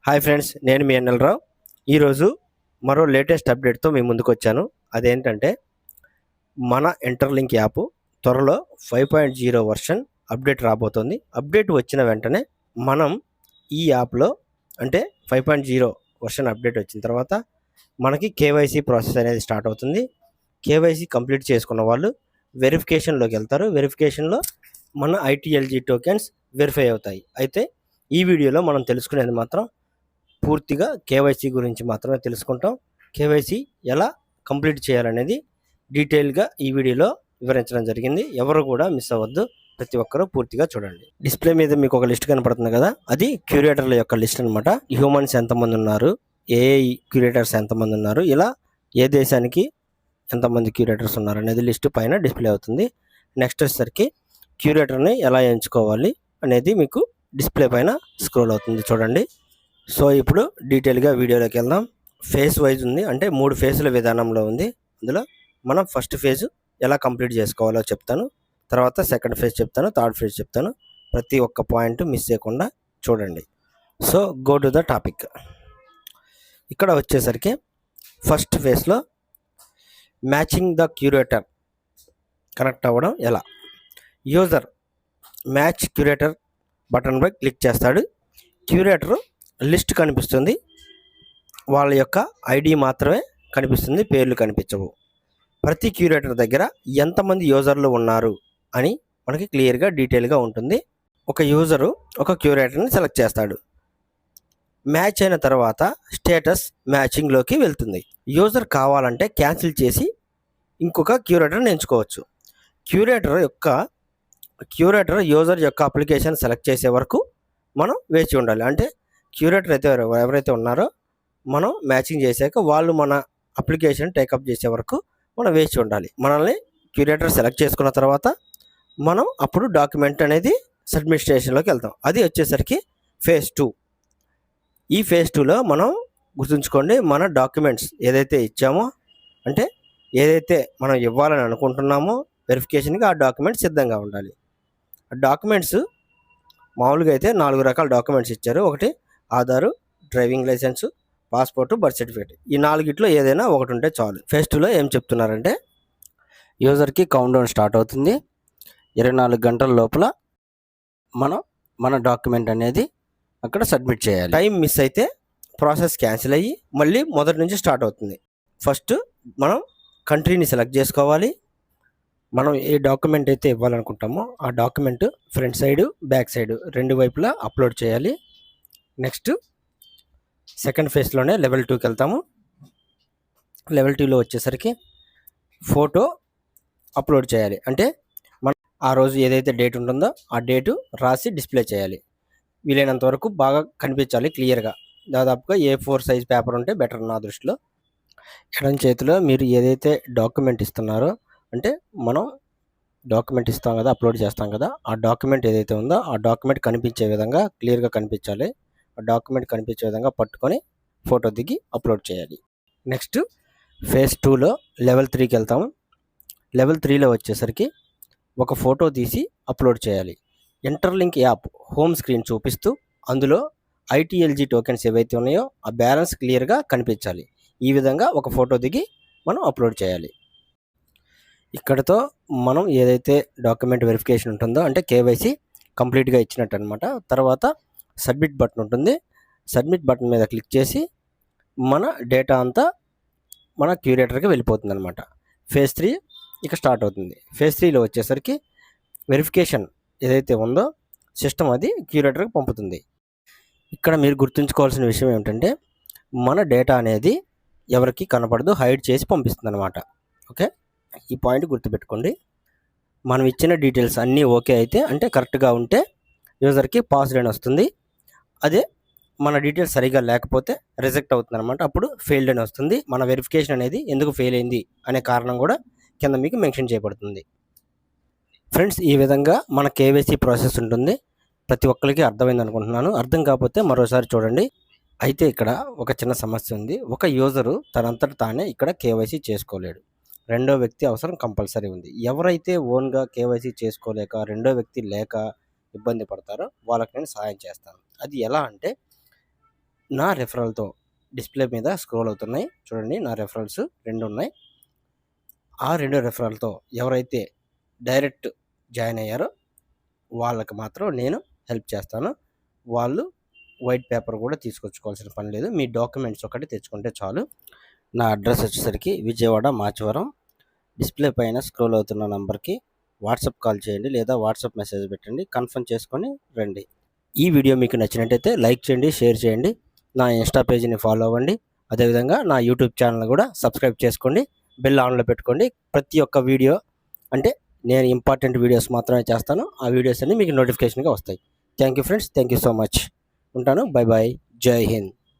Hi friends, నేను మీ NL రావు. ఈరోజు మరో లేటెస్ట్ అప్డేట్తో మీ ముందుకు వచ్చాను. అదేంటంటే మన ఇంటర్లింక్ యాప్ త్వరలో 5.0 వర్షన్ అప్డేట్ రాబోతోంది. అప్డేట్ వచ్చిన వెంటనే మనం ఈ యాప్లో అంటే 5.0 వర్షన్ అప్డేట్ వచ్చిన తర్వాత మనకి కేవైసీ ప్రాసెస్ అనేది స్టార్ట్ అవుతుంది. కేవైసీ కంప్లీట్ చేసుకున్న వాళ్ళు వెరిఫికేషన్లోకి వెళ్తారు. వెరిఫికేషన్లో మన ఐటీఎల్జీ టోకెన్స్ వెరిఫై అవుతాయి. అయితే ఈ వీడియోలో మనం తెలుసుకునేది మాత్రం పూర్తిగా కేవైసీ గురించి మాత్రమే తెలుసుకుంటాం. కేవైసీ ఎలా కంప్లీట్ చేయాలనేది డీటెయిల్గా ఈ వీడియోలో వివరించడం జరిగింది. ఎవరు కూడా మిస్ అవ్వద్దు, ప్రతి ఒక్కరూ పూర్తిగా చూడండి. డిస్ప్లే మీద మీకు ఒక లిస్ట్ కనపడుతుంది కదా, అది క్యూరేటర్ల యొక్క లిస్ట్ అనమాట. హ్యూమన్స్ ఎంతమంది ఉన్నారు, ఏఐ క్యూరేటర్స్ ఎంతమంది ఉన్నారు, ఇలా ఏ దేశానికి ఎంతమంది క్యూరేటర్స్ ఉన్నారు అనేది లిస్ట్ పైన డిస్ప్లే అవుతుంది. నెక్స్ట్ వచ్చేసరికి క్యూరేటర్ని ఎలా ఎంచుకోవాలి అనేది మీకు డిస్ప్లే పైన స్క్రోల్ అవుతుంది, చూడండి. సో ఇప్పుడు డీటెయిల్గా వీడియోలోకి వెళ్దాం. ఫేజ్ వైజ్ ఉంది, అంటే 3 ఫేజ్ల విధానంలో ఉంది. అందులో మనం ఫస్ట్ ఫేజ్ ఎలా కంప్లీట్ చేసుకోవాలో చెప్తాను, తర్వాత సెకండ్ ఫేజ్ చెప్తాను, థర్డ్ ఫేజ్ చెప్తాను. ప్రతి ఒక్క పాయింట్ మిస్ చేయకుండా చూడండి. So go to the topic. ఇక్కడ వచ్చేసరికి ఫస్ట్ ఫేజ్లో మ్యాచింగ్ ద క్యూరేటర్ కనెక్ట్ అవ్వడం ఎలా. యూజర్ మ్యాచ్ క్యూరేటర్ బటన్పై క్లిక్ చేస్తాడు. క్యూరేటర్ లిస్ట్ కనిపిస్తుంది, వాళ్ళ యొక్క ఐడి మాత్రమే కనిపిస్తుంది, పేర్లు కనిపించవు. ప్రతి క్యూరేటర్ దగ్గర ఎంతమంది యూజర్లు ఉన్నారు అని మనకి క్లియర్గా డీటెయిల్గా ఉంటుంది. ఒక యూజరు ఒక క్యూరేటర్ని సెలెక్ట్ చేస్తాడు. మ్యాచ్ అయిన తర్వాత స్టేటస్ మ్యాచింగ్లోకి వెళ్తుంది. యూజర్ కావాలంటే క్యాన్సిల్ చేసి ఇంకొక క్యూరేటర్ని ఎంచుకోవచ్చు. క్యూరేటర్ యూజర్ యొక్క అప్లికేషన్ సెలెక్ట్ చేసే వరకు మనం వేచి ఉండాలి. అంటే క్యూరేటర్ అయితే ఎవరైతే ఉన్నారో మనం మ్యాచింగ్ చేశాక వాళ్ళు మన అప్లికేషన్ టేకప్ చేసే వరకు మనం వేచి ఉండాలి. మనల్ని క్యూరేటర్ సెలెక్ట్ చేసుకున్న తర్వాత మనం అప్పుడు డాక్యుమెంట్ అనేది సబ్మిట్ స్టేషన్లోకి వెళ్తాం. అది వచ్చేసరికి ఫేజ్ 2. ఈ ఫేజ్ 2లో మనం గుర్తుంచుకోండి, మన డాక్యుమెంట్స్ ఏదైతే ఇచ్చామో, అంటే ఏదైతే మనం ఇవ్వాలని అనుకుంటున్నామో వెరిఫికేషన్కి ఆ డాక్యుమెంట్స్ సిద్ధంగా ఉండాలి. ఆ డాక్యుమెంట్స్ మామూలుగా అయితే 4 రకాల డాక్యుమెంట్స్ ఇచ్చారు. ఒకటి Aadhaar, driving licence, passport, birth certificate. ఈ 4గిట్లో ఏదైనా ఒకటి ఉంటే చాలు. ఫేజ్ 2లో ఏం చెప్తున్నారంటే యూజర్కి కౌంట్ డౌన్ స్టార్ట్ అవుతుంది. 24 గంటల లోపల మన డాక్యుమెంట్ అనేది అక్కడ సబ్మిట్ చేయాలి. టైం మిస్ అయితే ప్రాసెస్ క్యాన్సిల్ అయ్యి మళ్ళీ మొదటి నుంచి స్టార్ట్ అవుతుంది. ఫస్ట్ మనం కంట్రీని సెలెక్ట్ చేసుకోవాలి. మనం ఏ డాక్యుమెంట్ అయితే ఇవ్వాలనుకుంటామో ఆ document front side, back side 2 వైపులా అప్లోడ్ చేయాలి. నెక్స్ట్ సెకండ్ ఫేజ్లోనే లెవెల్ 2కి వెళ్తాము. లెవెల్ 2లో వచ్చేసరికి ఫోటో అప్లోడ్ చేయాలి. అంటే మనం ఆ రోజు ఏదైతే డేట్ ఉంటుందో ఆ డేటు రాసి డిస్ప్లే చేయాలి. వీలైనంత వరకు బాగా కనిపించాలి క్లియర్గా. దాదాపుగా A4 సైజ్ పేపర్ ఉంటే బెటర్ నా దృష్టిలో. ఎడం చేతిలో మీరు ఏదైతే డాక్యుమెంట్ ఇస్తున్నారో, అంటే మనం డాక్యుమెంట్ ఇస్తాం కదా, అప్లోడ్ చేస్తాం కదా, ఆ డాక్యుమెంట్ ఏదైతే ఉందో ఆ డాక్యుమెంట్ కనిపించే విధంగా క్లియర్గా కనిపించాలి. ఆ డాక్యుమెంట్ కనిపించే విధంగా పట్టుకొని ఫోటో దిగి అప్లోడ్ చేయాలి. నెక్స్ట్ ఫేజ్ 2లో లెవెల్ 3కి వెళ్తాము. లెవెల్ 3లో వచ్చేసరికి ఒక ఫోటో తీసి అప్లోడ్ చేయాలి. ఇంటర్లింక్ యాప్ హోమ్ స్క్రీన్ చూపిస్తూ అందులో ఐటీఎల్జీ టోకెన్స్ ఏవైతే ఉన్నాయో ఆ బ్యాలెన్స్ క్లియర్గా కనిపించాలి. ఈ విధంగా ఒక ఫోటో దిగి మనం అప్లోడ్ చేయాలి. ఇక్కడతో మనం ఏదైతే డాక్యుమెంట్ వెరిఫికేషన్ ఉంటుందో, అంటే కేవైసీ కంప్లీట్గా ఇచ్చినట్టు అనమాట. తర్వాత సబ్మిట్ బటన్ ఉంటుంది. సబ్మిట్ బటన్ మీద క్లిక్ చేసి మన డేటా అంతా మన క్యూరేటర్కి వెళ్ళిపోతుంది అనమాట. ఫేజ్ 3 ఇక స్టార్ట్ అవుతుంది. ఫేజ్ 3లో వచ్చేసరికి వెరిఫికేషన్ ఏదైతే ఉందో సిస్టమ్ అది క్యూరేటర్కి పంపుతుంది. ఇక్కడ మీరు గుర్తుంచుకోవాల్సిన విషయం ఏమిటంటే మన డేటా అనేది ఎవరికి కనపడదు, హైడ్ చేసి పంపిస్తుంది అనమాట. ఓకే, ఈ పాయింట్ గుర్తుపెట్టుకోండి. మనం ఇచ్చిన డీటెయిల్స్ అన్నీ ఓకే అయితే, అంటే కరెక్ట్గా ఉంటే యూజర్కి పాస్వర్డ్ అని వస్తుంది. అదే మన డీటెయిల్స్ సరిగా లేకపోతే రిజెక్ట్ అవుతుంది అనమాట. అప్పుడు ఫెయిల్డ్ అని వస్తుంది. మన వెరిఫికేషన్ అనేది ఎందుకు ఫెయిల్ అయింది అనే కారణం కూడా కింద మీకు మెన్షన్ చేయబడుతుంది. ఫ్రెండ్స్, ఈ విధంగా మన కేవైసీ ప్రాసెస్ ఉంటుంది. ప్రతి ఒక్కరికి అర్థమైంది అనుకుంటున్నాను. అర్థం కాకపోతే మరోసారి చూడండి. అయితే ఇక్కడ ఒక చిన్న సమస్య ఉంది. ఒక యూజరు తనంతట తానే ఇక్కడ కేవైసీ చేసుకోలేడు. రెండో వ్యక్తి అవసరం కంపల్సరీ ఉంది. ఎవరైతే ఓన్గా కేవైసీ చేసుకోలేక, రెండో వ్యక్తి లేక ఇబ్బంది పడతారో వాళ్ళకి నేను సహాయం చేస్తాను. అది ఎలా అంటే, నా రెఫరల్తో డిస్ప్లే మీద స్క్రోల్ అవుతున్నాయి చూడండి. నా రెఫరల్స్ 2 ఉన్నాయి. ఆ 2 రెఫరల్తో ఎవరైతే డైరెక్ట్ జాయిన్ అయ్యారో వాళ్ళకి మాత్రం నేను హెల్ప్ చేస్తాను. వాళ్ళు వైట్ పేపర్ కూడా తీసుకొచ్చుకోవాల్సిన పని లేదు. మీ డాక్యుమెంట్స్ ఒకటి తెచ్చుకుంటే చాలు. నా అడ్రస్ వచ్చేసరికి విజయవాడ మాచవరం. డిస్ప్లే పైన స్క్రోల్ అవుతున్న నంబర్కి వాట్సాప్ కాల్ చేయండి లేదా వాట్సాప్ మెసేజ్ పెట్టండి. కన్ఫర్మ్ చేసుకొని రండి. ఈ వీడియో మీకు నచ్చినట్టయితే లైక్ చేయండి, షేర్ చేయండి. నా ఇన్స్టా పేజీని ఫాలో అవ్వండి. అదేవిధంగా నా యూట్యూబ్ ఛానల్ కూడా సబ్స్క్రైబ్ చేసుకోండి. బెల్ ఆన్లో పెట్టుకోండి. ప్రతి ఒక్క వీడియో అంటే నేను ఇంపార్టెంట్ వీడియోస్ మాత్రమే చేస్తాను. ఆ వీడియోస్ అన్నీ మీకు నోటిఫికేషన్గా వస్తాయి. Thank you friends. Thank you so much. ఉంటాను. Bye bye. జై హింద్.